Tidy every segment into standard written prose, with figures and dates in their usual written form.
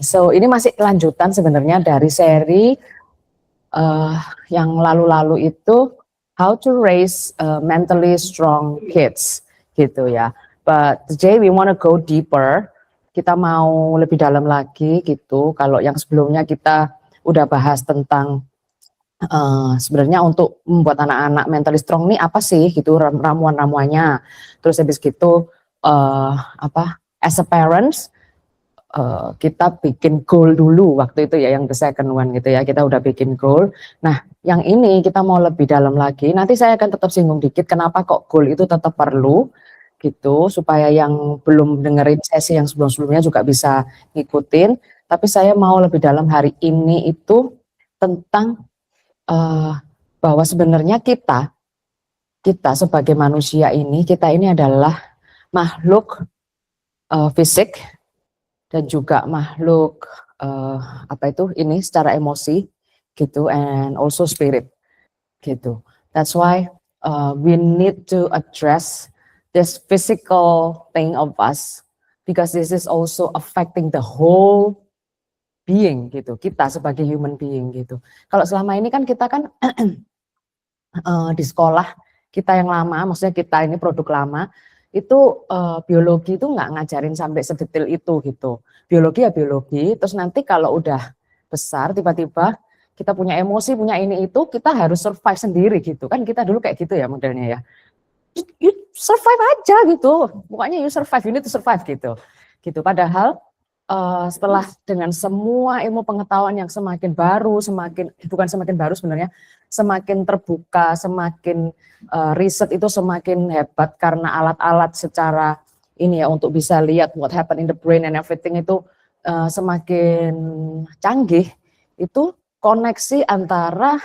So ini masih kelanjutan sebenarnya dari seri yang lalu-lalu itu how to raise mentally strong kids gitu ya. But today we want to go deeper. Kita mau lebih dalam lagi gitu. Kalau yang sebelumnya kita udah bahas tentang sebenarnya untuk membuat anak-anak mentally strong ini apa sih gitu, ramuan-ramuannya. Terus habis gitu as a parents kita bikin goal dulu waktu itu ya, yang the second one gitu ya, kita udah bikin goal. Nah yang ini kita mau lebih dalam lagi, nanti saya akan tetap singgung dikit kenapa kok goal itu tetap perlu gitu, supaya yang belum dengerin sesi yang sebelum-sebelumnya juga bisa ngikutin. Tapi saya mau lebih dalam hari ini itu tentang bahwa sebenarnya kita sebagai manusia ini, kita ini adalah makhluk fisik dan juga makhluk ini secara emosi gitu, and also spirit gitu. That's why we need to address this physical thing of us, because this is also affecting the whole being gitu, kita sebagai human being gitu. Kalau selama ini kan kita kan di sekolah kita yang lama, maksudnya kita ini produk lama, itu biologi itu nggak ngajarin sampai sedetail itu gitu. Biologi ya biologi, terus nanti kalau udah besar tiba-tiba kita punya emosi, punya ini itu, kita harus survive sendiri gitu kan, kita dulu kayak gitu ya modelnya ya. You survive aja gitu, pokoknya you survive, you need to survive gitu. Padahal setelah dengan semua ilmu pengetahuan yang semakin baru, bukan semakin baru sebenarnya, semakin terbuka, semakin riset itu semakin hebat karena alat-alat secara ini ya untuk bisa lihat what happen in the brain and everything itu semakin canggih. Itu koneksi antara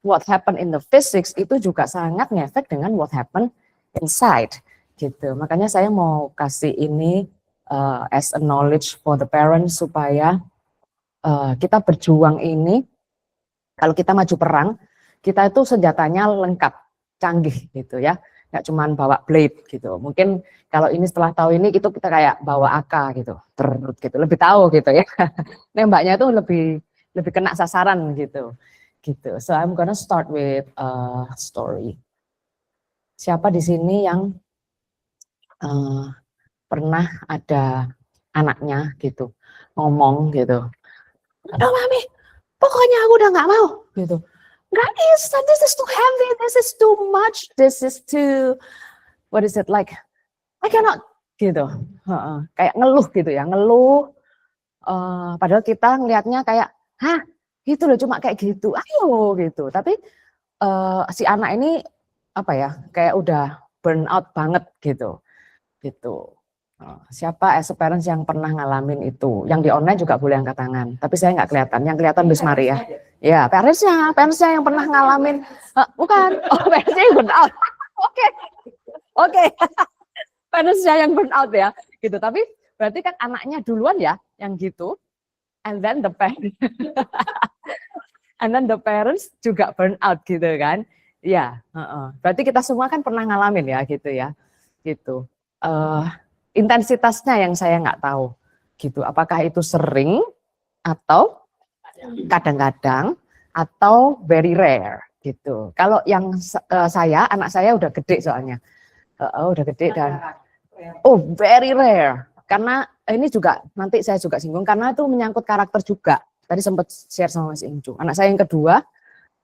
what happen in the physics itu juga sangat ngefek dengan what happen inside gitu. Makanya saya mau kasih ini as a knowledge for the parents, supaya kita berjuang ini, kalau kita maju perang, kita itu senjatanya lengkap, canggih gitu ya, nggak cuma bawa blade gitu. Mungkin kalau ini setelah tahu ini itu kita kayak bawa AK gitu, gitu, lebih tahu gitu ya. Nembaknya itu lebih kena sasaran gitu. So I'm gonna start with a story. Siapa di sini yang pernah ada anaknya gitu ngomong gitu, "Udah mami, pokoknya aku udah nggak mau," gitu. "Nggak bisa, this is too heavy, this is too much, this is too, what is it like, I cannot," gitu. Kayak ngeluh gitu ya, ngeluh. Padahal kita ngelihatnya kayak, "Hah, gitu loh, cuma kayak gitu, ayo," gitu. Tapi si anak ini apa ya, kayak udah burn out banget gitu. Siapa as a parents yang pernah ngalamin itu? Yang di online juga boleh angkat tangan, tapi saya nggak kelihatan. Yang kelihatan Miss Maria. Ya, parentsnya yang pernah ngalamin. Bukan, parentsnya yang burn out. Oke. Parentsnya yang burn out ya, gitu. Tapi berarti kan anaknya duluan ya, yang gitu. And then the parents juga burn out gitu kan? Ya, berarti kita semua kan pernah ngalamin ya, gitu ya, gitu. Intensitasnya yang saya nggak tahu gitu, apakah itu sering atau kadang-kadang atau very rare gitu. Kalau yang anak saya udah gede soalnya, udah gede dan very rare, karena ini juga nanti saya juga singgung karena itu menyangkut karakter juga. Tadi sempat share sama Mas Inju. Anak saya yang kedua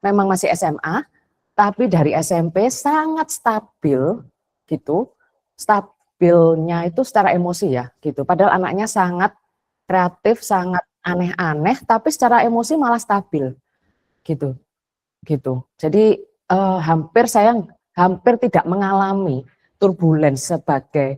memang masih SMA, tapi dari SMP sangat stabil gitu, stabilnya itu secara emosi ya gitu. Padahal anaknya sangat kreatif, sangat aneh-aneh, tapi secara emosi malah stabil gitu. Jadi saya hampir tidak mengalami turbulence sebagai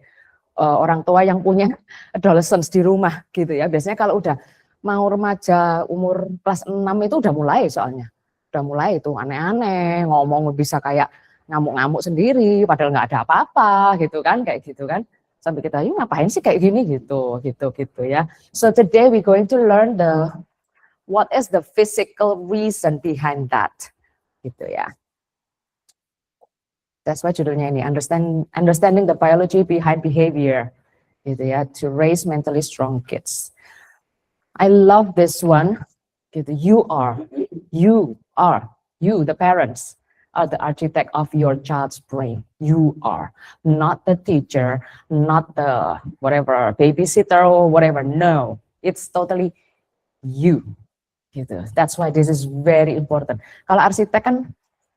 orang tua yang punya adolescents di rumah gitu ya. Biasanya kalau udah mau remaja umur kelas 6 itu udah mulai soalnya. Udah mulai itu aneh-aneh, ngomong bisa kayak ngamuk-ngamuk sendiri padahal nggak ada apa-apa gitu kan, kayak gitu kan. Sampai kita, "Yuk ngapain sih kayak gini?" gitu ya. So today we going to learn what is the physical reason behind that. Gitu ya. That's why judulnya ini, understanding the biology behind behavior. Gitu ya, to raise mentally strong kids. I love this one. Gitu. You the parents are the architect of your child's brain. You are not the teacher, not the whatever babysitter or whatever. No, it's totally you. Gitu. That's why this is very important. Kalau arsitek kan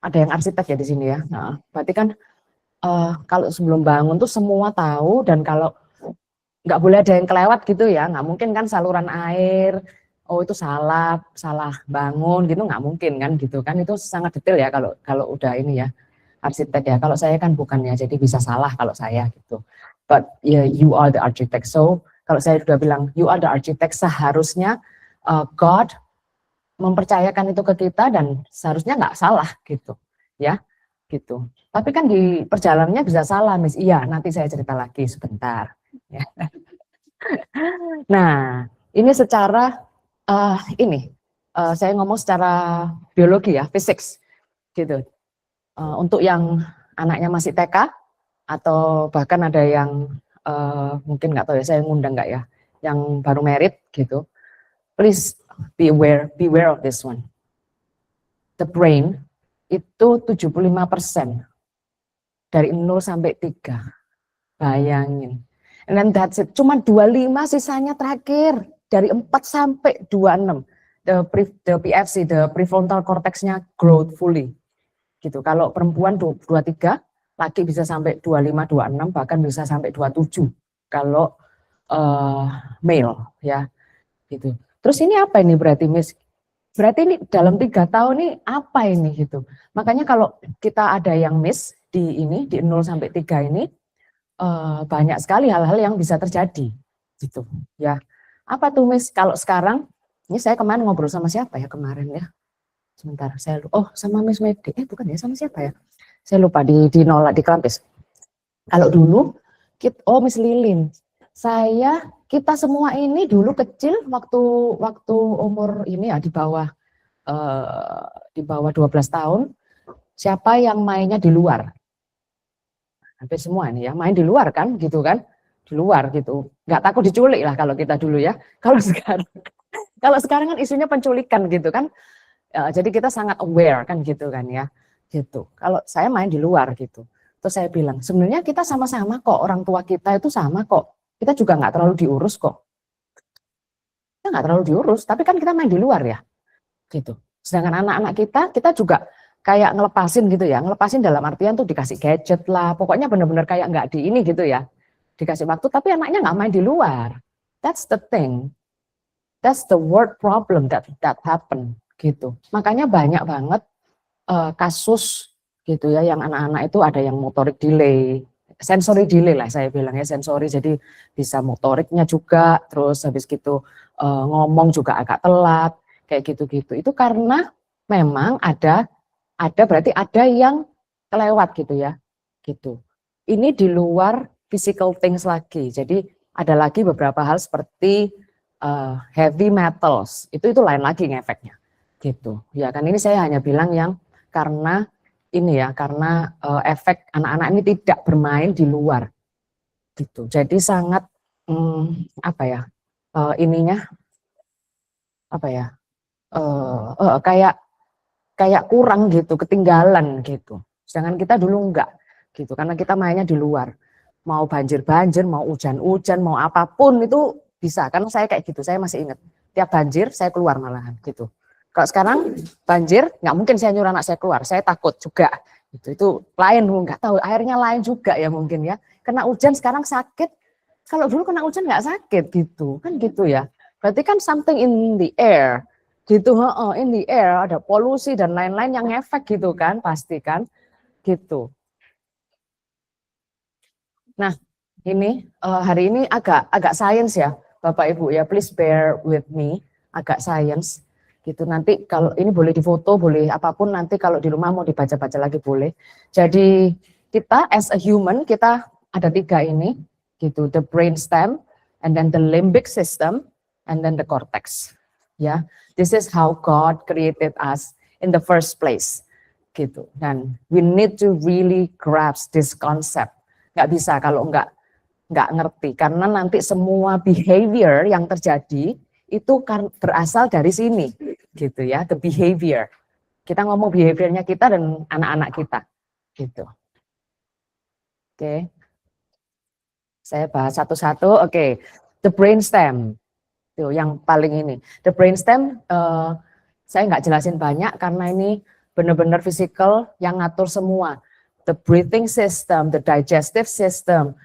ada yang arsitek ya di sini ya. Nah, berarti kan kalau sebelum bangun tuh semua tahu, dan kalau nggak boleh ada yang kelewat gitu ya, nggak mungkin kan saluran air, oh itu salah bangun gitu, nggak mungkin kan gitu kan, itu sangat detail ya kalau udah ini ya arsitek ya. Kalau saya kan bukan ya, jadi bisa salah kalau saya gitu. But yeah, you are the architect. So kalau saya sudah bilang you are the architect, seharusnya God mempercayakan itu ke kita dan seharusnya nggak salah gitu ya gitu. Tapi kan di perjalanannya bisa salah, Miss. Iya, nanti saya cerita lagi sebentar. Ya. Nah, ini secara saya ngomong secara biologi ya, physics gitu. Untuk yang anaknya masih TK atau bahkan ada yang mungkin nggak tahu ya, saya ngundang nggak ya, yang baru married gitu. Please beware of this one. The brain itu 75% dari 0 sampai 3. Bayangin. And then that's it. Cuma 25 sisanya terakhir dari 4 sampai 26. The PFC, the prefrontal cortex-nya growth fully. Gitu. Kalau perempuan 23, laki bisa sampai 25, 26, bahkan bisa sampai 27. Kalau male ya. Gitu. Terus ini apa ini berarti, Miss? Berarti ini dalam 3 tahun ini apa ini gitu. Makanya kalau kita ada yang miss di 0 sampai 3 ini, banyak sekali hal-hal yang bisa terjadi gitu ya. Apa tuh, Miss? Kalau sekarang ini saya kemarin ngobrol sama siapa ya kemarin ya, sebentar saya lupa. Sama Miss Medi, bukan ya, sama siapa ya, saya lupa, di Nolak di Klampis. Kalau dulu Miss Lilin, kita semua ini dulu kecil waktu umur ini ya di bawah 12 tahun, siapa yang mainnya di luar? Hampir semua ini ya, main di luar kan gitu kan, di luar gitu, nggak takut diculik lah kalau kita dulu ya. Kalau sekarang kan isunya penculikan gitu kan, jadi kita sangat aware kan gitu kan ya, gitu. Kalau saya main di luar gitu, terus saya bilang sebenarnya kita sama-sama kok, orang tua kita itu sama kok, kita juga nggak terlalu diurus kok, kita nggak terlalu diurus, tapi kan kita main di luar ya, gitu. Sedangkan anak-anak kita juga kayak ngelepasin gitu ya, ngelepasin dalam artian tuh dikasih gadget lah, pokoknya benar-benar kayak nggak di ini gitu ya, dikasih waktu, tapi anaknya nggak main di luar. That's the thing, that's the word problem that happen gitu. Makanya banyak banget kasus gitu ya, yang anak-anak itu ada yang motorik delay, sensory delay lah saya bilang ya, sensory, jadi bisa motoriknya juga, terus habis gitu ngomong juga agak telat, kayak gitu-gitu. Itu karena memang berarti ada yang kelewat gitu ya, gitu. Ini di luar physical things lagi. Jadi ada lagi beberapa hal seperti heavy metals, itu lain lagi ngefeknya, gitu. Ya kan, ini saya hanya bilang yang karena ini ya, karena efek anak-anak ini tidak bermain di luar, gitu. Jadi sangat kayak kurang gitu, ketinggalan gitu. Sedangkan kita dulu enggak gitu, karena kita mainnya di luar. Mau banjir-banjir, mau hujan-hujan, mau apapun itu bisa. Karena saya kayak gitu, saya masih ingat. Tiap banjir saya keluar malahan gitu. Kalau sekarang banjir, nggak mungkin saya nyuruh anak saya keluar, saya takut juga. Itu lain, nggak tahu, airnya lain juga ya mungkin ya. Kena hujan sekarang sakit, kalau dulu kena hujan nggak sakit gitu, kan gitu ya. Berarti kan something in the air gitu, in the air, ada polusi dan lain-lain yang ngefek gitu kan, pasti kan gitu. Nah ini hari ini agak sains ya Bapak Ibu ya, please bear with me, agak sains gitu. Nanti kalau ini boleh difoto, boleh apapun, nanti kalau di rumah mau dibaca-baca lagi boleh. Jadi kita as a human, kita ada 3 ini gitu, the brainstem, and then the limbic system, and then the cortex. Ya, this is how God created us in the first place, gitu. Dan we need to really grasp this concept. Nggak bisa kalau nggak ngerti, karena nanti semua behavior yang terjadi itu berasal dari sini, gitu ya, the behavior. Kita ngomong behaviornya kita dan anak-anak kita, gitu. Oke, saya bahas satu-satu. Oke, the brainstem, tuh yang paling ini. The brainstem, saya nggak jelasin banyak karena ini benar-benar fisikal yang ngatur semua. The breathing system, the digestive system,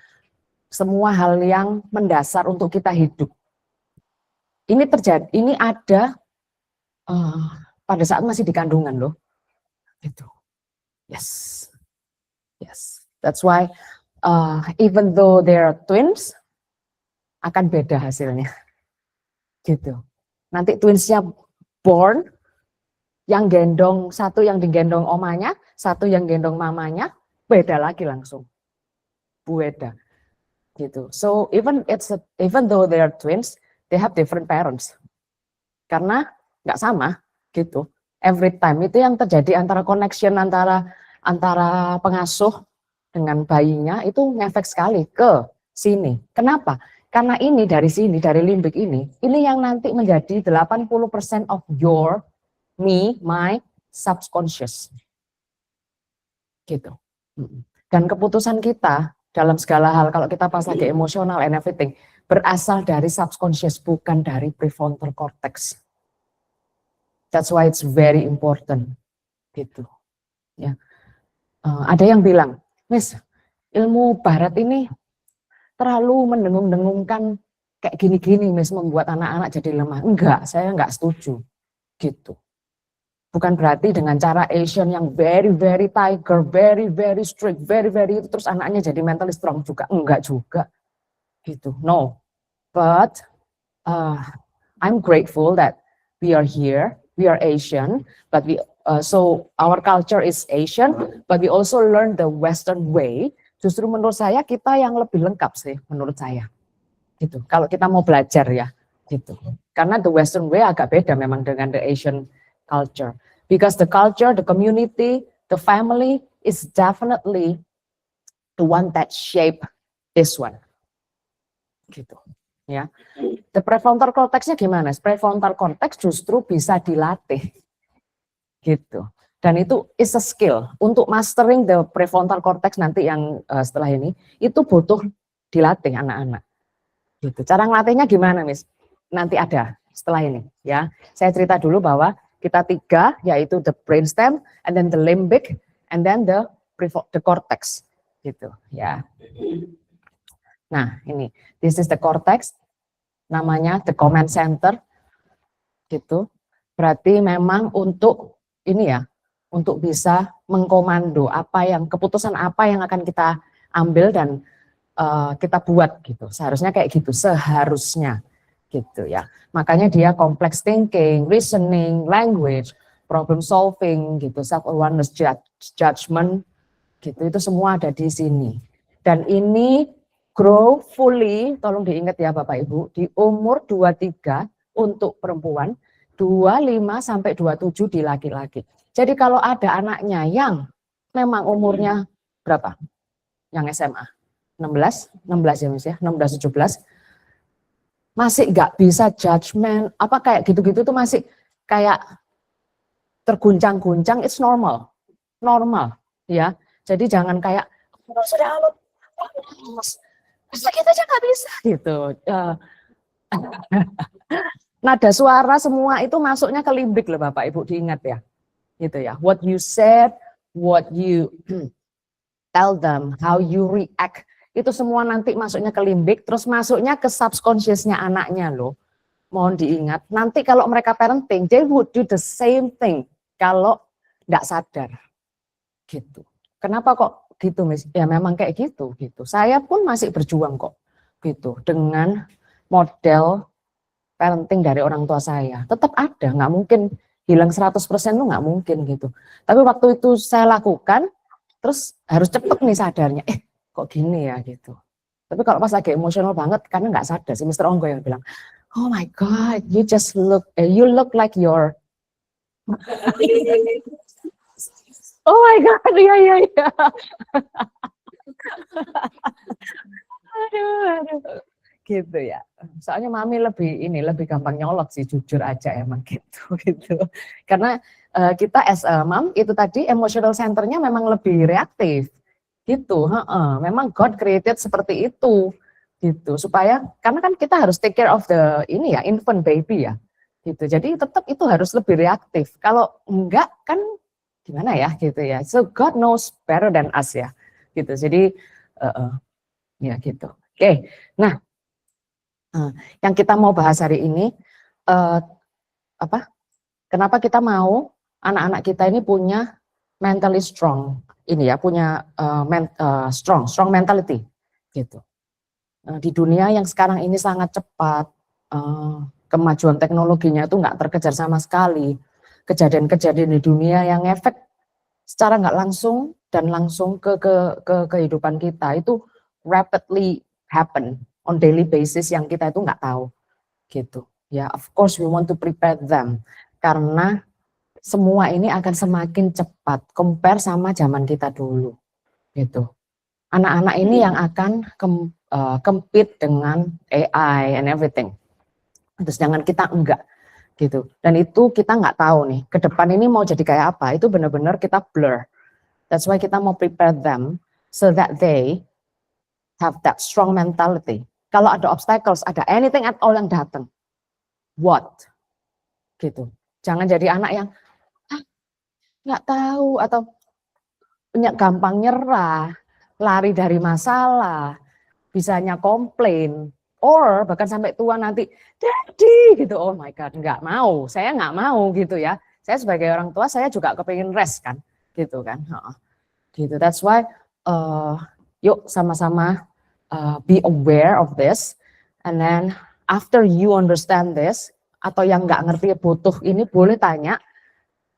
semua hal yang mendasar untuk kita hidup. Ini terjadi, ini ada pada saat masih di kandungan loh. Gitu. Yes, yes. That's why even though they are twins, akan beda hasilnya. Gitu. Nanti twinsnya born, yang gendong satu yang digendong omanya, satu yang gendong mamanya, beda lagi langsung. Beda. Gitu. So even though they are twins, they have different parents. Karena nggak sama, gitu. Every time itu yang terjadi antara connection antara pengasuh dengan bayinya itu ngefek sekali ke sini. Kenapa? Karena ini dari sini, dari limbik ini yang nanti menjadi 80% of your my subconscious. Gitu. Dan keputusan kita dalam segala hal, kalau kita pas lagi emosional and everything, berasal dari subconscious, bukan dari prefrontal cortex. That's why it's very important. Gitu. Ya. Ada yang bilang, Miss, ilmu barat ini terlalu mendengung-dengungkan kayak gini-gini, Miss, membuat anak-anak jadi lemah. Enggak, saya enggak setuju. Gitu. Bukan berarti dengan cara Asian yang very tiger, very strict, very terus anaknya jadi mentally strong juga. Enggak juga. Gitu. No. But I'm grateful that we are here. We are Asian, but so our culture is Asian, but we also learn the Western way. Justru menurut saya kita yang lebih lengkap sih, menurut saya. Gitu. Kalau kita mau belajar ya, gitu. Karena the Western way agak beda memang dengan the Asian culture. Because the culture, the community, the family is definitely the one that shape this one. Gitu. Ya. The prefrontal cortex-nya gimana? Prefrontal cortex justru bisa dilatih. Gitu. Dan itu is a skill. Untuk mastering the prefrontal cortex nanti yang setelah ini, itu butuh dilatih anak-anak. Gitu. Cara ngelatihnya gimana, Miss? Nanti ada setelah ini. Ya, saya cerita dulu bahwa kita 3, yaitu the brainstem, and then the limbic, and then the cortex. Gitu. Ya. Nah, ini, this is the cortex. Namanya the command center, gitu. Berarti memang untuk ini ya, untuk bisa mengkomando keputusan apa yang akan kita ambil dan kita buat gitu. Seharusnya kayak gitu, seharusnya gitu ya. Makanya dia complex thinking, reasoning, language, problem solving gitu, self awareness, judgment gitu. Itu semua ada di sini. Dan ini grow fully, tolong diingat ya Bapak Ibu, di umur 23 untuk perempuan, 25 sampai 27 di laki-laki. Jadi kalau ada anaknya yang memang umurnya berapa? Yang SMA? 16 ya Mas ya, 16, 17. Masih nggak bisa judgment, apa kayak gitu-gitu tuh masih kayak terguncang-guncang, it's normal. Normal, ya. Jadi jangan kayak, masa kita aja nggak bisa gitu. Nada suara semua itu masuknya ke limbik loh Bapak Ibu, diingat ya. Gitu ya. What you said, what you tell them, how you react, itu semua nanti masuknya ke limbik, terus masuknya ke subconsciousnya anaknya loh. Mohon diingat, nanti kalau mereka parenting, they would do the same thing kalau nggak sadar. Gitu. Kenapa kok gitu, Miss? Ya memang kayak gitu. Saya pun masih berjuang kok, gitu. Dengan model parenting dari orang tua saya, tetap ada, nggak mungkin hilang 100% itu nggak mungkin gitu. Tapi waktu itu saya lakukan, terus harus cepet nih sadarnya, kok gini ya gitu. Tapi kalau pas lagi emosional banget, karena nggak sadar, si Mr. Onggo yang bilang, oh my God, you look like your oh my God, iya. Aduh. gitu ya. Soalnya mami lebih gampang nyolot sih, jujur aja emang gitu. Karena kita as a mom itu tadi emotional centernya memang lebih reaktif gitu. Memang God created seperti itu gitu, supaya karena kan kita harus take care of the infant baby ya gitu. Jadi tetap itu harus lebih reaktif. Kalau enggak kan gimana ya gitu ya. So God knows better than us ya gitu. Jadi ya gitu. Oke. Nah, yang kita mau bahas hari ini kenapa kita mau anak-anak kita ini punya mentally strong punya strong mentality gitu. Di dunia yang sekarang ini sangat cepat, kemajuan teknologinya itu nggak terkejar sama sekali. Kejadian-kejadian di dunia yang efek secara nggak langsung dan langsung ke kehidupan kita itu rapidly happen on daily basis yang kita itu nggak tahu gitu. Ya, of course we want to prepare them karena semua ini akan semakin cepat compare sama zaman kita dulu gitu. Anak-anak ini yang akan compete dengan AI and everything. Terus jangan kita enggak gitu. Dan itu kita nggak tahu nih ke depan ini mau jadi kayak apa. Itu benar-benar kita blur. That's why kita mau prepare them so that they have that strong mentality. Kalau ada obstacles, ada anything at all yang datang, what gitu. Jangan jadi anak yang nggak tahu atau gampang nyerah, lari dari masalah, bisanya komplain, or bahkan sampai tua nanti, daddy gitu, oh my god, saya nggak mau gitu ya. Saya sebagai orang tua, saya juga kepingin rest kan, gitu kan. Gitu, that's why yuk sama-sama be aware of this, and then after you understand this, atau yang nggak ngerti butuh ini boleh tanya,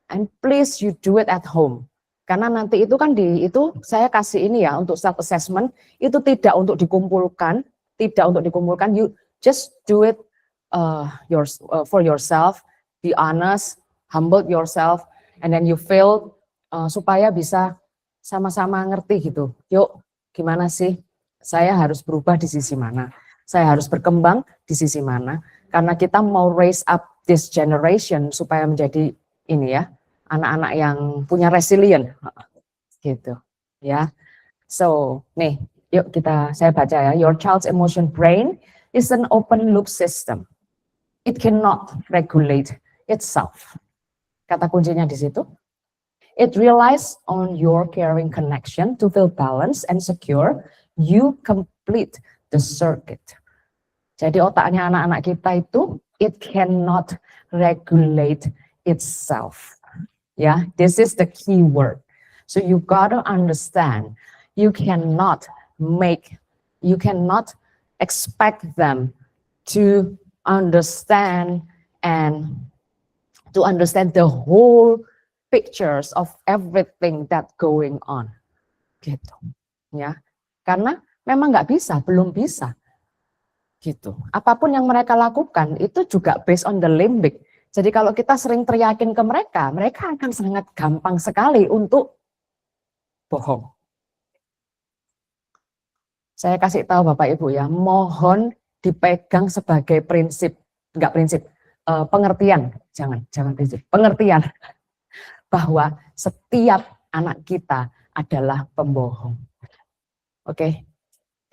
and please you do it at home. Karena nanti itu kan saya kasih ini ya untuk self assessment itu tidak untuk dikumpulkan, you just do it for yourself, be honest, humble yourself, and then you feel supaya bisa sama-sama ngerti gitu. Yuk, gimana sih? Saya harus berubah di sisi mana? Saya harus berkembang di sisi mana? Karena kita mau raise up this generation supaya menjadi anak-anak yang punya resilient gitu ya. So nih, yuk saya baca ya. Your child's emotion brain is an open loop system. It cannot regulate itself. Kata kuncinya di situ. It relies on your caring connection to feel balanced and secure. You complete the circuit. Jadi otaknya anak-anak kita itu it cannot regulate itself. Yeah, this is the key word. So you gotta understand, you cannot expect them to understand the whole pictures of everything that going on. Gitu. Ya. Karena memang belum bisa. Gitu. Apapun yang mereka lakukan itu juga based on the limbic. Jadi kalau kita sering teriakin ke mereka akan sangat gampang sekali untuk bohong. Saya kasih tahu Bapak Ibu ya, mohon dipegang sebagai pengertian, jangan prinsip, pengertian bahwa setiap anak kita adalah pembohong. Oke,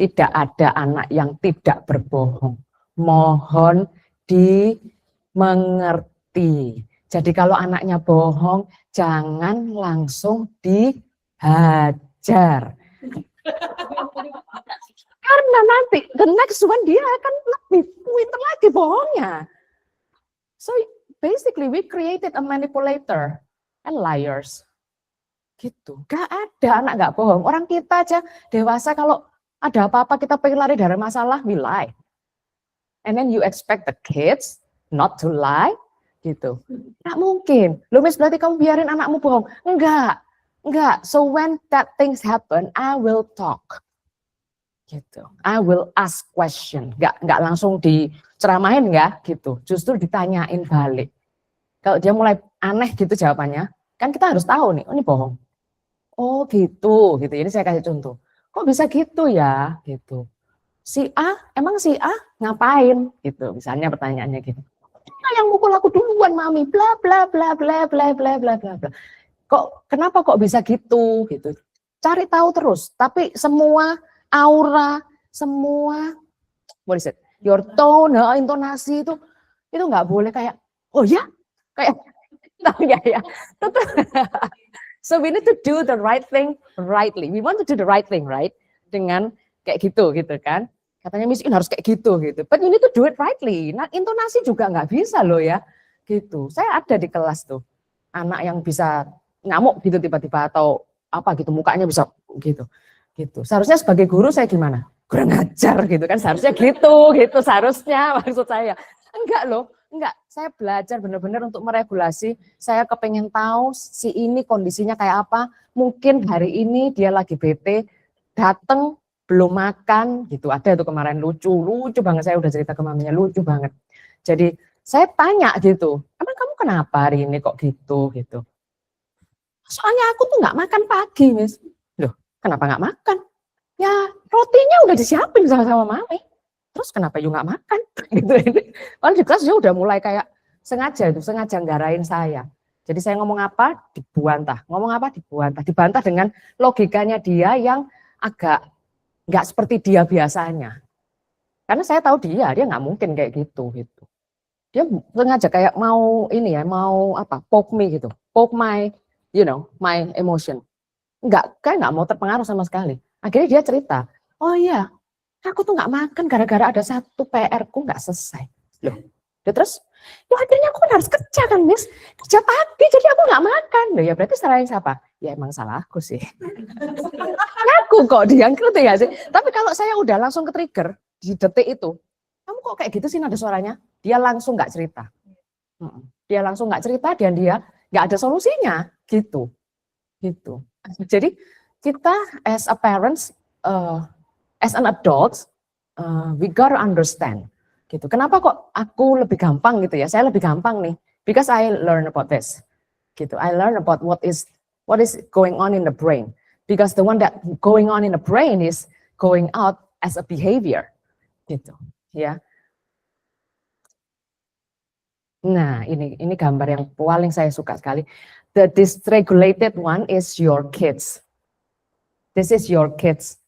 tidak ada anak yang tidak berbohong. Mohon dimengerti. Jadi kalau anaknya bohong, jangan langsung dihajar. Karena nanti the next one dia akan lebih pintar lagi bohongnya. So basically we created a manipulator and liars. Gitu. Gak ada anak gak bohong. Orang kita aja dewasa kalau ada apa-apa kita pengen lari dari masalah, we lie. And then you expect the kids not to lie, gitu. Nggak mungkin. Loh Miss, berarti kamu biarin anakmu bohong? Enggak. So when that things happen, I will talk. Gitu. I will ask question. Nggak langsung diceramahin ya, gitu. Justru ditanyain balik. Kalau dia mulai aneh gitu jawabannya, kan kita harus tahu nih, oh ini bohong. Oh gitu. Ini saya kasih contoh. Kok bisa gitu ya, gitu. emang si A ngapain gitu, misalnya pertanyaannya gitu. Yang mukul aku duluan mami, bla bla bla bla bla bla bla bla bla. Kenapa kok bisa gitu gitu. Cari tahu terus, tapi semua aura, semua what is it? Your tone, intonasi itu nggak boleh kayak oh ya, kayak tahu ya. So we need to do the right thing rightly. We want to do the right thing, right? Dengan kayak gitu kan. Katanya miskin harus kayak gitu. But you need to do it rightly. Nah, intonasi juga nggak bisa loh ya. Gitu. Saya ada di kelas tuh anak yang bisa ngamuk gitu tiba-tiba atau apa gitu mukanya bisa gitu. Seharusnya sebagai guru saya gimana? Kurang ajar gitu kan. Seharusnya gitu seharusnya maksud saya. Enggak loh. Enggak, saya belajar benar-benar untuk meregulasi. Saya kepengen tahu si ini kondisinya kayak apa. Mungkin hari ini dia lagi bete, datang belum makan gitu. Ada itu kemarin lucu banget. Saya udah cerita ke maminya lucu banget. Jadi saya tanya gitu, emang kamu kenapa hari ini kok gitu? Soalnya aku tuh nggak makan pagi, Miss. Loh, kenapa nggak makan? Ya rotinya udah disiapin sama mami. Terus kenapa you nggak makan? Gitu. Kalau di kelas dia udah mulai kayak sengaja nggarain saya. Jadi saya ngomong apa dibantah, dibantah dengan logikanya dia yang agak nggak seperti dia biasanya. Karena saya tahu dia nggak mungkin kayak gitu. Dia sengaja kayak mau ini ya, mau apa? Poke me gitu, poke my, my emotion. Kayak nggak mau terpengaruh sama sekali. Akhirnya dia cerita, oh iya, aku tuh nggak makan gara-gara ada satu PR-ku nggak selesai. Loh, terus, akhirnya aku harus kerja kan, Miss. Kerja pagi, jadi aku nggak makan. Loh ya berarti salahnya siapa? Ya emang salahku sih. Aku kok dia ngerti gak sih? Tapi kalau saya udah langsung ke trigger di detik itu, kamu kok kayak gitu sih nada suaranya? Dia langsung nggak cerita. Dia langsung nggak cerita dan dia nggak ada solusinya gitu. Jadi kita as a parents, as an adult, we gotta understand. Gitu. Kenapa kok aku lebih gampang gitu ya? Saya lebih gampang nih, because I learn about this. Gitu. I learn about what is going on in the brain. Because the one that going on in the brain is going out as a behavior. Gitu. Ya. Nah, ini gambar yang paling saya suka sekali. The dysregulated one is your kids. This is your kids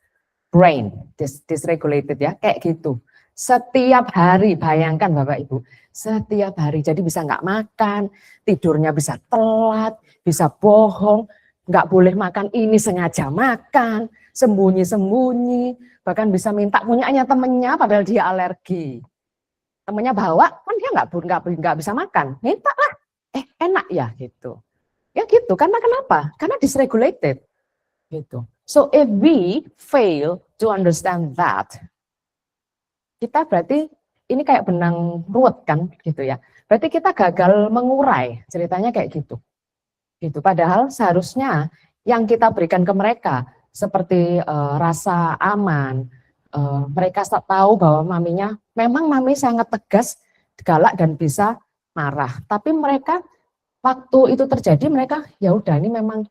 brain, dysregulated ya, kayak gitu. Setiap hari, bayangkan Bapak Ibu, setiap hari, jadi bisa nggak makan, tidurnya bisa telat, bisa bohong, nggak boleh makan ini sengaja makan, sembunyi-sembunyi, bahkan bisa minta punyanya temennya padahal dia alergi. Temennya bawa, kan dia nggak bisa makan, minta lah, enak ya gitu. Ya gitu, karena kenapa? Karena dysregulated. Gitu. So if we fail to understand that, kita berarti ini kayak benang ruwet kan gitu ya. Berarti kita gagal mengurai, ceritanya kayak gitu. Gitu. Padahal seharusnya yang kita berikan ke mereka seperti rasa aman, mereka tahu bahwa memang mami sangat tegas, galak dan bisa marah. Tapi mereka waktu itu terjadi mereka ya udah ini memang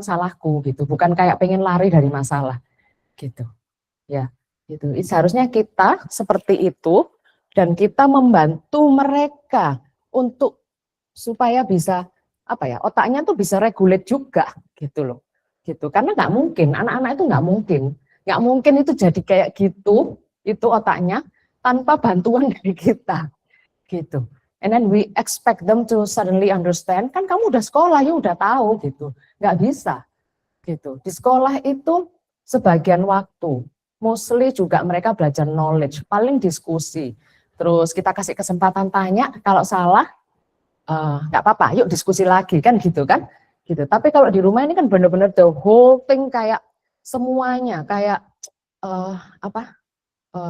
salahku gitu, bukan kayak pengen lari dari masalah gitu ya. Gitu. Seharusnya kita seperti itu dan kita membantu mereka untuk supaya bisa apa ya, otaknya tuh bisa regulate juga gitu loh. Gitu. Karena nggak mungkin, anak-anak itu nggak mungkin itu jadi kayak gitu, itu otaknya tanpa bantuan dari kita gitu. And then we expect them to suddenly understand, kan kamu udah sekolah ya udah tahu gitu. Nggak bisa gitu. Di sekolah itu sebagian waktu, mostly juga mereka belajar knowledge, paling diskusi. Terus kita kasih kesempatan tanya, kalau salah nggak apa-apa, yuk diskusi lagi kan gitu kan. Gitu. Tapi kalau di rumah ini kan benar-benar the whole thing kayak semuanya kayak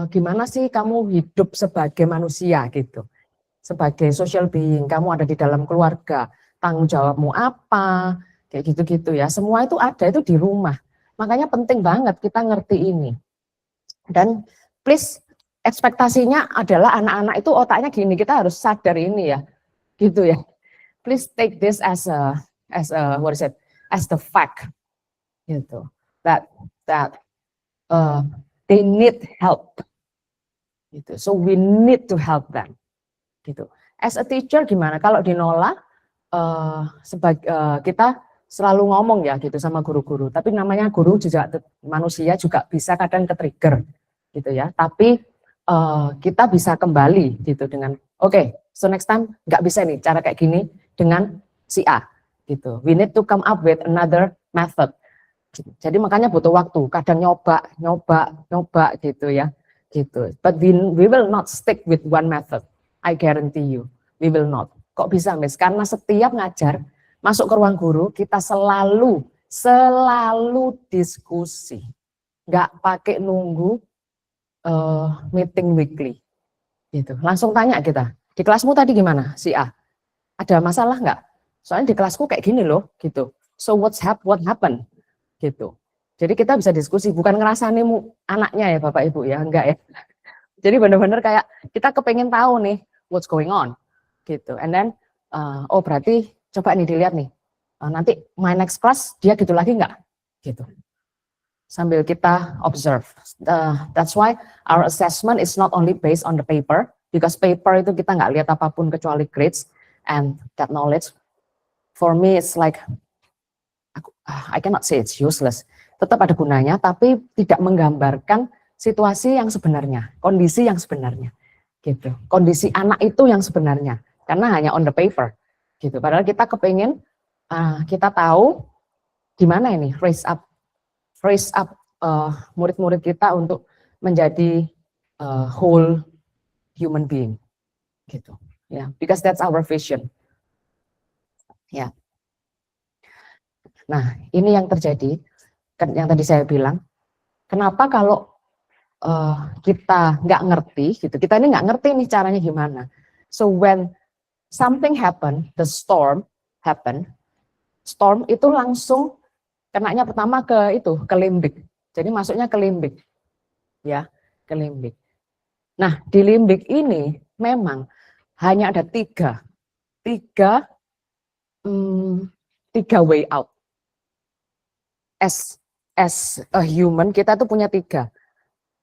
gimana sih kamu hidup sebagai manusia gitu. Sebagai social being, kamu ada di dalam keluarga, tanggung jawabmu apa, kayak gitu-gitu ya. Semua itu ada itu di rumah. Makanya penting banget kita ngerti ini. Dan please ekspektasinya adalah anak-anak itu otaknya gini, kita harus sadar ini ya. Gitu ya. Please take this as what is it? As the fact. Gitu. That they need help. Gitu. So we need to help them. Gitu. As a teacher gimana? Kalau di NOLA kita selalu ngomong ya gitu sama guru-guru. Tapi namanya guru juga manusia juga bisa kadang ke-trigger gitu ya. Tapi kita bisa kembali gitu dengan oke, so next time nggak bisa nih cara kayak gini dengan si A gitu. We need to come up with another method. Jadi makanya butuh waktu. Kadang nyoba gitu ya. Gitu. But we will not stick with one method. I guarantee you, we will not. Kok bisa, Miss? Karena setiap ngajar, masuk ke ruang guru, kita selalu diskusi. Nggak pakai nunggu meeting weekly. Gitu. Langsung tanya kita, di kelasmu tadi gimana, si A? Ada masalah nggak? Soalnya di kelasku kayak gini loh, gitu. So what happened? Gitu. Jadi kita bisa diskusi, bukan ngerasani anaknya ya Bapak Ibu ya, enggak ya. Jadi benar-benar kayak kita kepengen tahu nih what's going on gitu. And then oh berarti coba nih dilihat nih. Nanti my next class dia gitu lagi enggak? Gitu. Sambil kita observe. That's why our assessment is not only based on the paper, because paper itu kita nggak lihat apapun kecuali grades and that knowledge. For me it's like I cannot say it's useless. Tetap ada gunanya tapi tidak menggambarkan situasi yang sebenarnya, kondisi yang sebenarnya, gitu. Kondisi anak itu yang sebenarnya, karena hanya on the paper, gitu. Padahal kita kepengen, kita tahu gimana ini raise up murid-murid kita untuk menjadi whole human being, gitu. Ya, because that's our vision. Ya. Nah, ini yang terjadi, yang tadi saya bilang. Kenapa kalau kita nggak ngerti gitu, kita ini nggak ngerti nih caranya gimana. So when something happen, the storm happen, storm itu langsung kenanya pertama ke limbik. Jadi masuknya ke limbik, ya, ke limbik. Nah di limbik ini memang hanya ada tiga way out. As a human kita tuh punya tiga.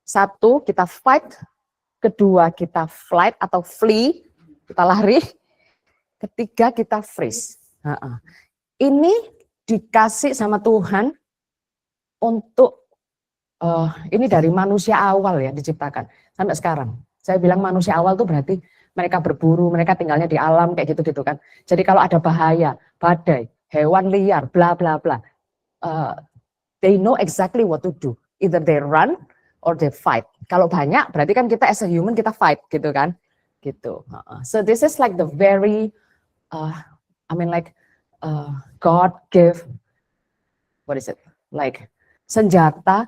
Satu, kita fight. Kedua, kita flight atau flee, kita lari. Ketiga, kita freeze. Ini dikasih sama Tuhan untuk, ini dari manusia awal ya diciptakan, sampai sekarang. Saya bilang manusia awal tuh berarti mereka berburu, mereka tinggalnya di alam, kayak gitu-gitu kan. Jadi kalau ada bahaya, badai, hewan liar, bla bla bla, they know exactly what to do. Either they run, or they fight. Kalau banyak berarti kan kita as a human kita fight gitu kan, gitu. So this is like the very, God give, what is it? Like senjata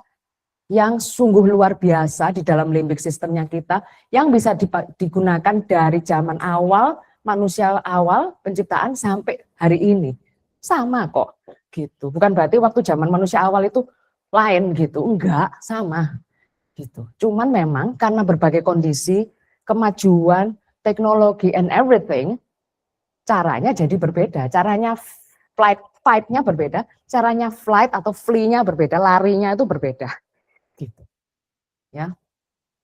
yang sungguh luar biasa di dalam limbik sistemnya kita, yang bisa digunakan dari zaman awal manusia awal penciptaan sampai hari ini. Sama kok, gitu. Bukan berarti waktu zaman manusia awal itu lain gitu, enggak, sama. Gitu. Cuman memang karena berbagai kondisi, kemajuan, teknologi and everything, caranya jadi berbeda. Caranya fight-nya berbeda, caranya flight atau flee-nya berbeda, larinya itu berbeda. Gitu. Ya.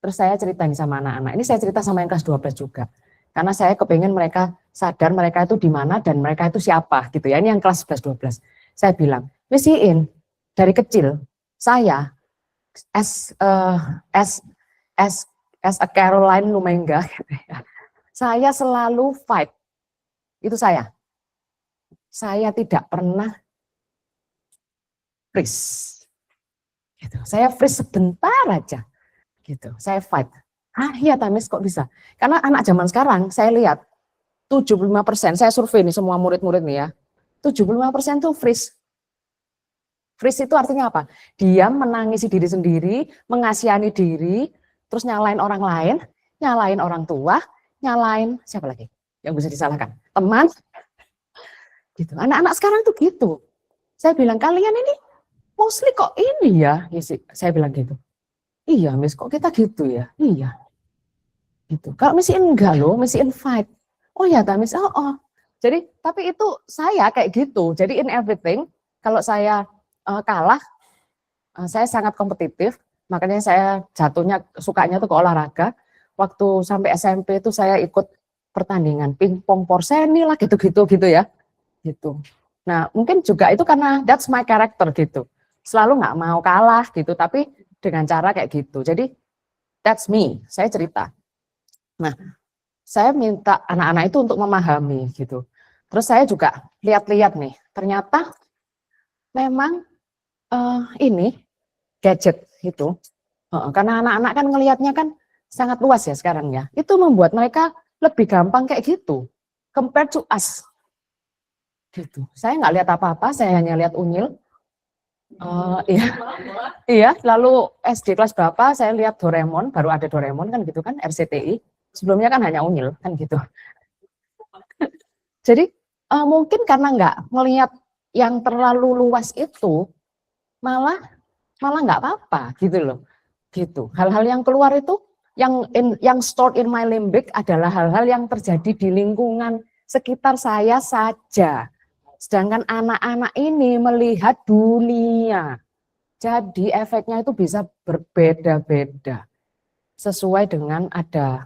Terus saya ceritain sama anak-anak. Ini saya cerita sama yang kelas 12 juga. Karena saya kepengen mereka sadar mereka itu di mana dan mereka itu siapa gitu ya. Ini yang kelas 11 12. Saya bilang, Miss Iin, dari kecil saya as a Caroline Lumenga, saya selalu fight. Itu saya. Saya tidak pernah freeze. Gitu. Saya freeze sebentar aja. Gitu. Saya fight. Iya Tamis kok bisa? Karena anak zaman sekarang saya lihat 75%, saya survei nih semua murid-murid nih ya. 75% tuh freeze. Freeze itu artinya apa? Dia menangisi diri sendiri, mengasihani diri, terus nyalain orang lain, nyalain orang tua, nyalain siapa lagi yang bisa disalahkan? Teman. Gitu. Anak-anak sekarang tuh gitu. Saya bilang kalian ini mostly kok ini ya, saya bilang gitu. Iya, Miss kok kita gitu ya? Iya. Gitu. Kalau Miss enggak loh, Miss fight. Oh ya, Miss. Oh. Jadi, tapi itu saya kayak gitu. Jadi in everything, kalau saya kalah, saya sangat kompetitif. Makanya saya jatuhnya sukanya tuh ke olahraga. Waktu sampai SMP itu saya ikut pertandingan pingpong porseni lah gitu-gitu gitu ya. Gitu. Nah, mungkin juga itu karena that's my character gitu. Selalu nggak mau kalah gitu, tapi dengan cara kayak gitu. Jadi that's me. Saya cerita. Nah, saya minta anak-anak itu untuk memahami gitu. Terus saya juga lihat-lihat nih, ternyata memang ini gadget itu, karena anak-anak kan ngelihatnya kan sangat luas ya sekarang ya. Itu membuat mereka lebih gampang kayak gitu, compared to us. Gitu. Saya nggak lihat apa-apa, saya hanya lihat Unyil. Iya, iya. Lalu SD kelas berapa saya lihat Doraemon, baru ada Doraemon kan gitu kan, RCTI. Sebelumnya kan hanya Unyil kan gitu. Jadi mungkin karena nggak melihat yang terlalu luas itu, malah malah nggak apa-apa gitu loh. Gitu. Hal-hal yang keluar itu yang stored in my limbic adalah hal-hal yang terjadi di lingkungan sekitar saya saja. Sedangkan anak-anak ini melihat dunia. Jadi efeknya itu bisa berbeda-beda. Sesuai dengan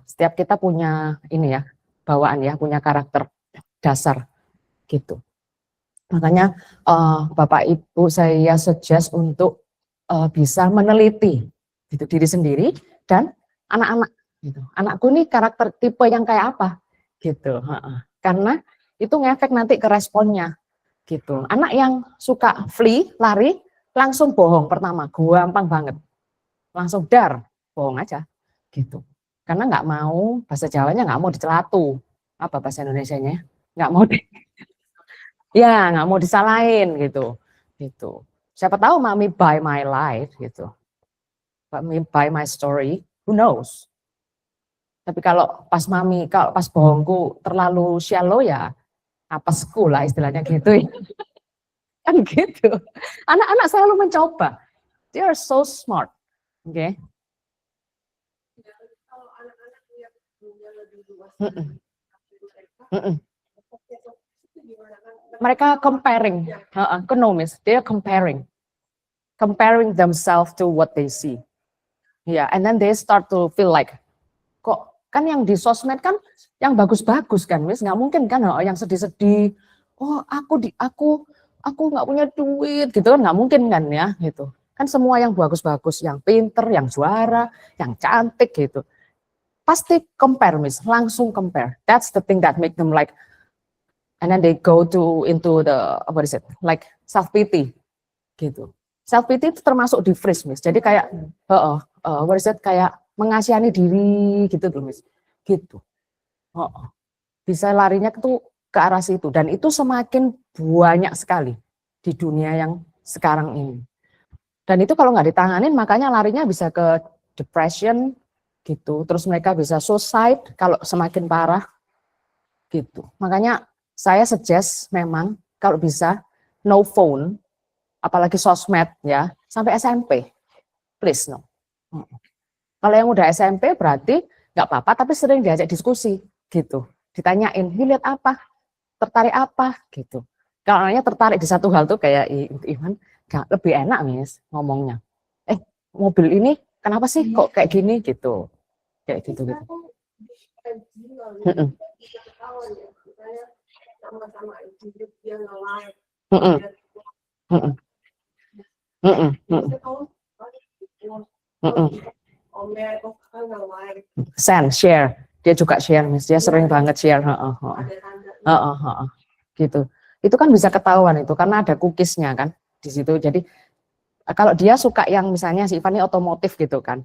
setiap kita punya ini ya, bawaan ya, punya karakter dasar gitu. Makanya Bapak Ibu saya suggest untuk bisa meneliti gitu, diri sendiri dan anak-anak gitu. Anakku nih karakter tipe yang kayak apa gitu. Karena itu ngefek nanti ke responnya gitu. Anak yang suka flee, lari, langsung bohong pertama, gampang banget. Langsung dar, bohong aja gitu. Karena nggak mau, bahasa Jawanya nggak mau dicelatu. Apa bahasa Indonesianya? Nggak mau ya nggak mau disalahin gitu. Gitu. Siapa tahu mami buy my life gitu. Mami buy my story, who knows. Tapi kalau pas bohongku terlalu shallow ya apesku lah istilahnya gitu ya. Kan gitu. Anak-anak selalu mencoba. They are so smart. Oke. Okay? Mereka comparing, ekonomis, they are comparing themselves to what they see. Yeah, and then they start to feel like, kok kan yang di sosmed kan yang bagus-bagus kan, Miss, nggak mungkin kan yang sedih-sedih. Oh, aku nggak punya duit gitu kan, nggak mungkin kan ya gitu. Kan semua yang bagus-bagus, yang pinter, yang juara, yang cantik gitu. Pasti compare, Miss, langsung compare. That's the thing that make them like, and then they go into the what is it, like self pity gitu. Self pity itu termasuk di freeze, Miss. Jadi kayak what is it, kayak mengasihani diri gitu tuh, Miss. Gitu. Bisa larinya itu ke arah situ dan itu semakin banyak sekali di dunia yang sekarang ini. Dan itu kalau nggak ditanganin makanya larinya bisa ke depression gitu. Terus mereka bisa suicide kalau semakin parah gitu. Makanya saya suggest memang kalau bisa no phone, apalagi sosmed ya, sampai SMP. Please no. Kalau yang udah SMP berarti nggak apa-apa, tapi sering diajak diskusi gitu. Ditanyain, ini lihat apa, tertarik apa gitu. Kalau anaknya tertarik di satu hal tuh kayak Iwan, lebih enak Miss ngomongnya. Mobil ini kenapa sih kok kayak gini gitu. Kayak gitu gitu. Share. Dia juga share, Miss. Dia sering banget share. Gitu. Itu kan bisa ketahuan itu karena ada cookiesnya kan di situ. Jadi kalau dia suka yang misalnya si Ivan ini otomotif gitu kan,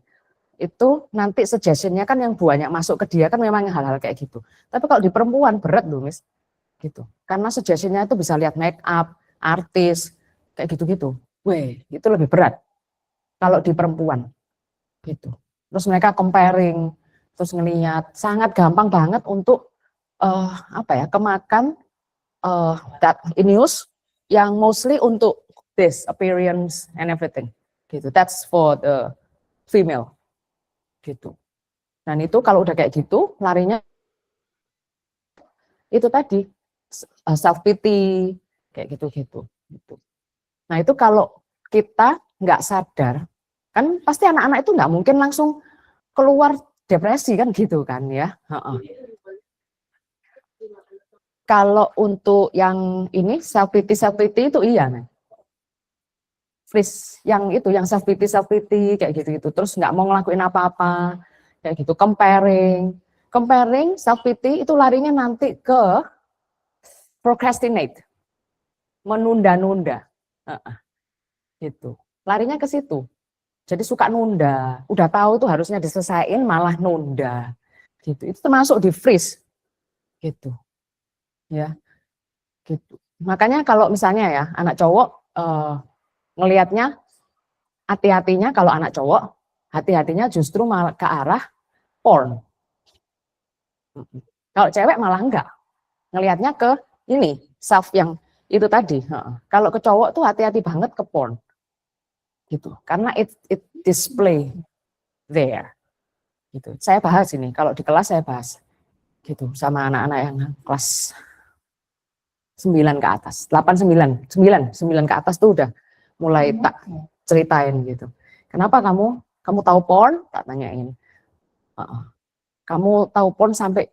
itu nanti suggestionnya kan yang banyak masuk ke dia kan memang hal-hal kayak gitu. Tapi kalau di perempuan berat loh, Miss. Gitu. Karena suggestionnya itu bisa lihat make up, artis, kayak gitu-gitu. Weh, itu lebih berat kalau di perempuan. Gitu. Terus mereka comparing, terus ngelihat sangat gampang banget untuk kemakan that news yang mostly untuk this appearance and everything. Gitu. That's for the female. Gitu. Dan itu kalau udah kayak gitu, larinya itu tadi self pity kayak gitu-gitu. Gitu. Nah itu kalau kita nggak sadar, Kan pasti anak-anak itu nggak mungkin langsung keluar depresi kan gitu kan ya. Kalau untuk yang ini self pity itu iya nih. Freeze yang itu yang self pity kayak gitu terus nggak mau ngelakuin apa-apa kayak gitu, comparing self pity itu larinya nanti ke procrastinate, menunda-nunda. Gitu. Larinya ke situ. Jadi suka nunda. Udah tahu itu harusnya diselesaikan malah nunda. Gitu. Itu termasuk di freeze. Gitu. Ya. Gitu. Makanya kalau misalnya ya anak cowok ngelihatnya hati-hatinya kalau anak cowok hati-hatinya justru malah ke arah porn. Kalau cewek malah enggak. Ngelihatnya ke ini self yang itu tadi. Kalau ke cowok tuh hati-hati banget ke porn. Gitu. Karena it display there. Gitu. Saya bahas ini, kalau di kelas saya bahas gitu sama anak-anak yang kelas 9 ke atas, 8 9 ke atas tuh udah mulai tak ceritain gitu. Kenapa kamu tahu porn? Tak tanyain. Kamu tahu porn sampai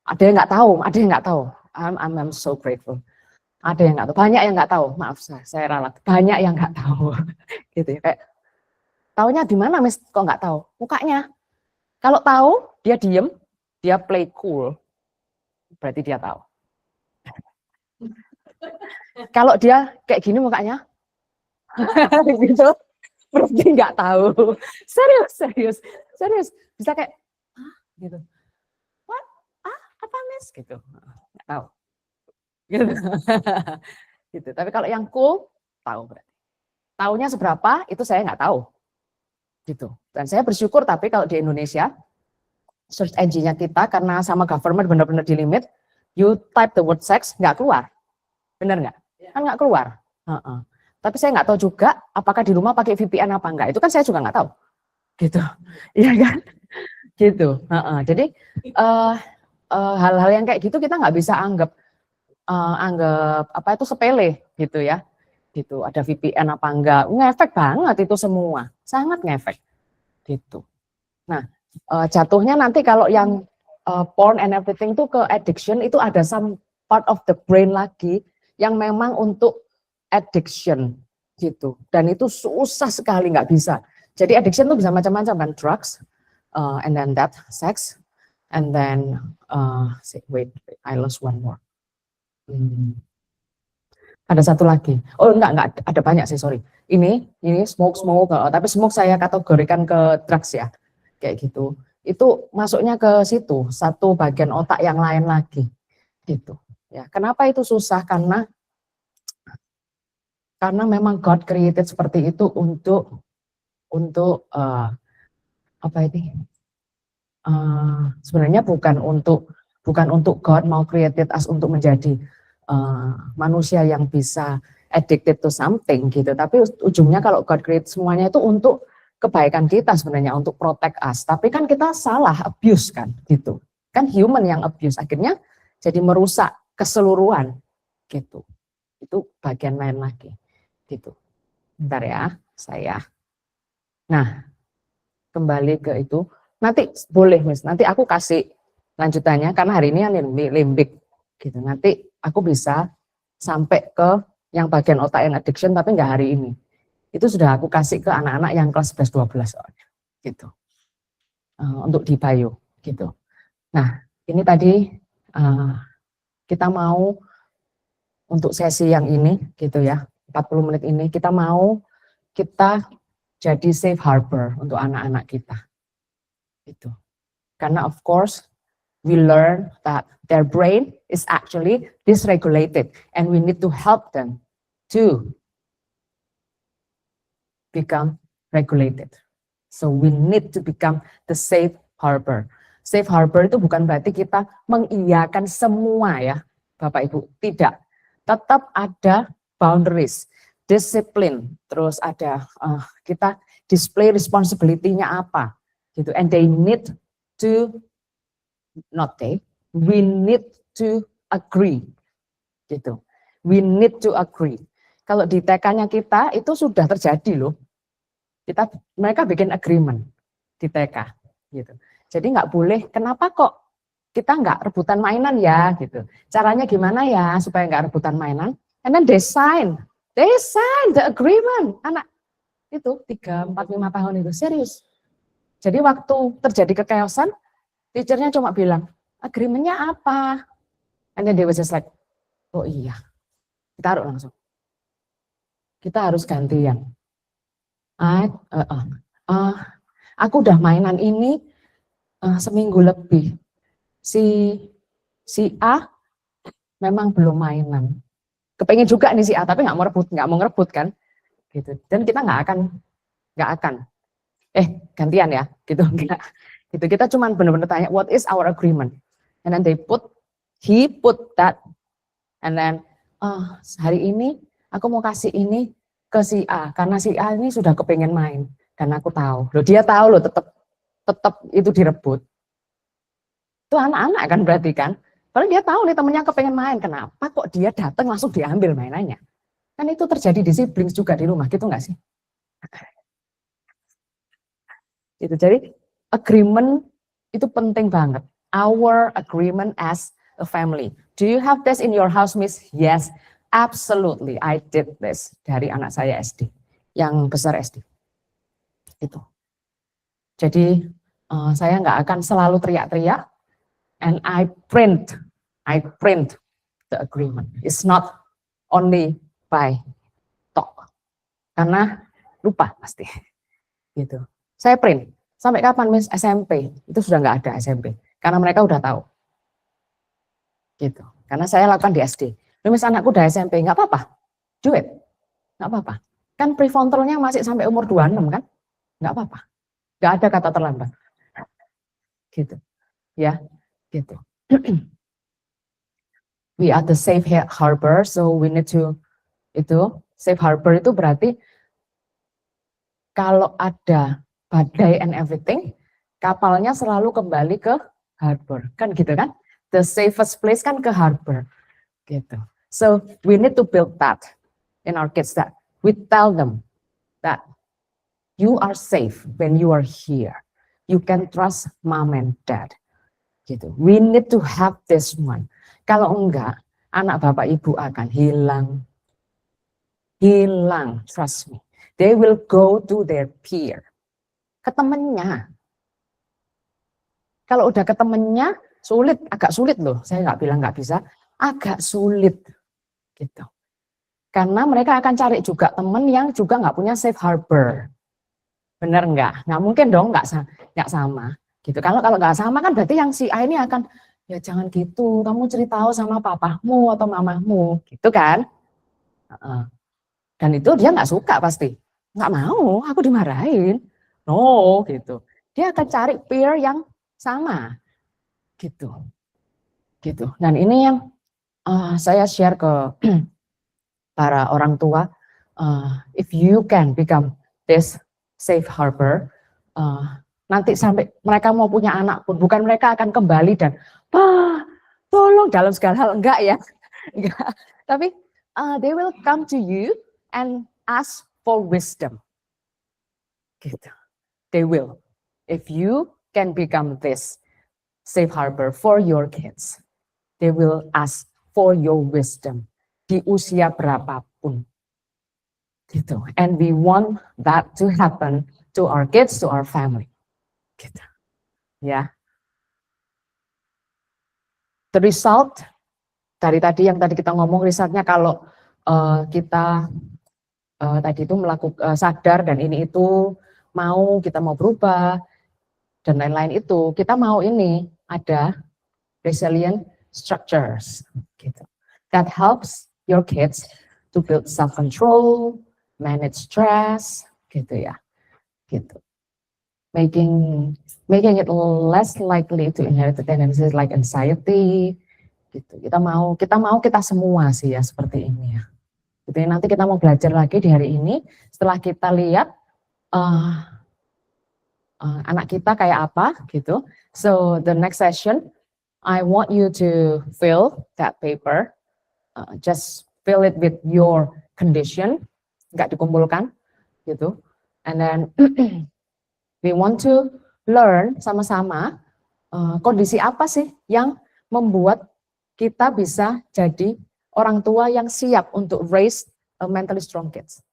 ada yang nggak tahu, ada yang nggak tahu. I'm so grateful. Ada yang nggak tahu, banyak yang nggak tahu. Maaf saya ralat, banyak yang nggak tahu. Gitu ya, kayak taunya di mana Miss kok nggak tahu? Mukanya. Kalau tahu dia diem, dia play cool, berarti dia tahu. Kalau dia kayak gini mukanya, gitu, berarti nggak tahu. Serius. Bisa kayak, gitu. What? Apa Miss? Gitu. Nggak tahu. Gitu. Gitu. Tapi kalau yang cool, tahu berarti. Taunya seberapa, itu saya nggak tahu. Gitu. Dan saya bersyukur, tapi kalau di Indonesia, search engine-nya kita, karena sama government benar-benar di limit, you type the word sex, nggak keluar. Benar nggak? Kan nggak keluar. Tapi saya nggak tahu juga apakah di rumah pakai VPN apa enggak. Itu kan saya juga nggak tahu. Gitu. Iya kan? Gitu. Jadi hal-hal yang kayak gitu kita nggak bisa anggap apa itu sepele gitu ya. Gitu. Ada VPN apa enggak? Ngefek banget itu semua. Sangat ngefek. Gitu. Nah, jatuhnya nanti kalau yang porn and everything itu ke addiction, itu ada some part of the brain lagi yang memang untuk addiction gitu, dan itu susah sekali, nggak bisa. Jadi addiction itu bisa macam-macam kan, drugs, and then that sex, and then wait, I lost one more. Ada satu lagi. Oh enggak ada banyak sih, sorry. Ini smoke, tapi smoke saya kategorikan ke drugs ya, kayak gitu. Itu masuknya ke situ, satu bagian otak yang lain lagi, gitu. Ya, kenapa itu susah? Karena memang God created seperti itu untuk apa ini? Sebenarnya bukan untuk God mau created us untuk menjadi manusia yang bisa addicted to something gitu. Tapi ujungnya kalau God create semuanya itu untuk kebaikan kita sebenarnya, untuk protect us. Tapi kan kita salah, abuse kan gitu. Kan human yang abuse, akhirnya jadi merusak keseluruhan gitu. Itu bagian lain lagi gitu. Bentar ya, saya. Nah, kembali ke itu. Nanti boleh Miss, nanti aku kasih lanjutannya karena hari ini yang limbik gitu. Nanti aku bisa sampai ke yang bagian otak yang addiction tapi nggak hari ini. Itu sudah aku kasih ke anak-anak yang kelas 11 12 soalnya gitu. Untuk di bio gitu. Nah, ini tadi kita mau untuk sesi yang ini gitu ya. 40 menit ini kita jadi safe harbor untuk anak-anak kita. Gitu. Karena of course we learn that their brain is actually dysregulated and we need to help them to become regulated. So we need to become the safe harbor. Safe harbor itu bukan berarti kita mengiyakan semua ya Bapak Ibu, tidak. Tetap ada boundaries, disiplin, terus ada kita display responsibility-nya apa gitu, and they need to we need to agree gitu. We need to agree. Kalau di TK-nya kita itu sudah terjadi loh. Mereka bikin agreement di TK gitu. Jadi nggak boleh, kenapa kok kita nggak rebutan mainan ya gitu. Caranya gimana ya supaya nggak rebutan mainan? And then they sign the agreement. Anak itu 3, 4, 5 tahun itu serius. Jadi waktu terjadi kechaosan, teachernya cuma bilang, agreementnya apa? And then they was just like, oh iya, taruh langsung. Kita harus gantian. Aku udah mainan ini seminggu lebih. Si A memang belum mainan. Kepengen juga nih si A, tapi nggak mau ngerebut kan, gitu. Dan kita nggak akan. Gantian ya, gitu. Gitu. Kita cuma benar-benar tanya, what is our agreement? And then he put that, and then hari ini aku mau kasih ini ke si A karena si A ini sudah kepengen main dan aku tahu. Loh dia tahu loh tetap itu direbut. Itu anak-anak kan berarti kan. Kalau dia tahu nih temennya kepengen main, kenapa kok dia datang langsung diambil mainannya? Kan itu terjadi di siblings juga di rumah, gitu nggak sih? Itu jadi agreement itu penting banget. Our agreement as a family. Do you have this in your house, Miss? Yes. Absolutely, I did this dari anak saya SD, yang besar SD. Itu. Jadi saya nggak akan selalu teriak-teriak, and I print the agreement. It's not only by talk, karena lupa pasti. Gitu. Saya print. Sampai kapan, Miss? SMP itu sudah nggak ada SMP, karena mereka udah tahu. Gitu. Karena saya lakukan di SD. Miss anakku udah SMP, nggak apa-apa, do it, nggak apa-apa. Kan prefrontalnya masih sampai umur 26 kan, nggak apa-apa, nggak ada kata terlambat. Gitu, ya, gitu. We are the safe harbor, so we need to safe harbor itu berarti kalau ada badai and everything, kapalnya selalu kembali ke harbor, kan gitu kan? The safest place kan ke harbor, gitu. So we need to build that in our kids, that we tell them that you are safe when you are here. You can trust mom and dad. Gitu. We need to have this one. Kalau enggak, anak bapak ibu akan hilang. Hilang, trust me. They will go to their peer. Ke temennya. Kalau udah ke temennya, sulit, agak sulit loh. Saya nggak bilang nggak bisa, agak sulit. Gitu. Karena mereka akan cari juga teman yang juga nggak punya safe harbor. Benar nggak? Nggak mungkin dong nggak sama. Gitu. Kalau nggak sama kan berarti yang si A ini akan, ya jangan gitu, kamu cerita sama papamu atau mamamu, gitu kan? Dan itu dia nggak suka pasti. Nggak mau, aku dimarahin. No, gitu. Dia akan cari peer yang sama. Gitu. Gitu. Dan ini yang saya share ke para orang tua, if you can become this safe harbor, nanti sampai mereka mau punya anak pun, bukan mereka akan kembali dan, tolong dalam segala hal, enggak ya, enggak. Tapi they will come to you and ask for wisdom. Gitu. They will. If you can become this safe harbor for your kids, they will ask for your wisdom. Di usia berapapun, gitu. And we want that to happen to our kids, to our family, gitu. Ya. The result dari tadi yang tadi kita ngomong, resultnya kalau kita tadi itu melakukan sadar dan ini itu kita mau berubah dan lain-lain itu, kita mau ini ada resilient structures, gitu. That helps your kids to build self-control, manage stress, gitu ya, gitu. Making it less likely to inherit the tendencies like anxiety, gitu. Kita semua sih ya seperti ini ya. Gitu. Nanti kita mau belajar lagi di hari ini setelah kita lihat anak kita kayak apa, gitu. So the next session, I want you to fill that paper. Just fill it with your condition, nggak dikumpulkan, gitu. And then we want to learn sama-sama kondisi apa sih yang membuat kita bisa jadi orang tua yang siap untuk raise mentally strong kids.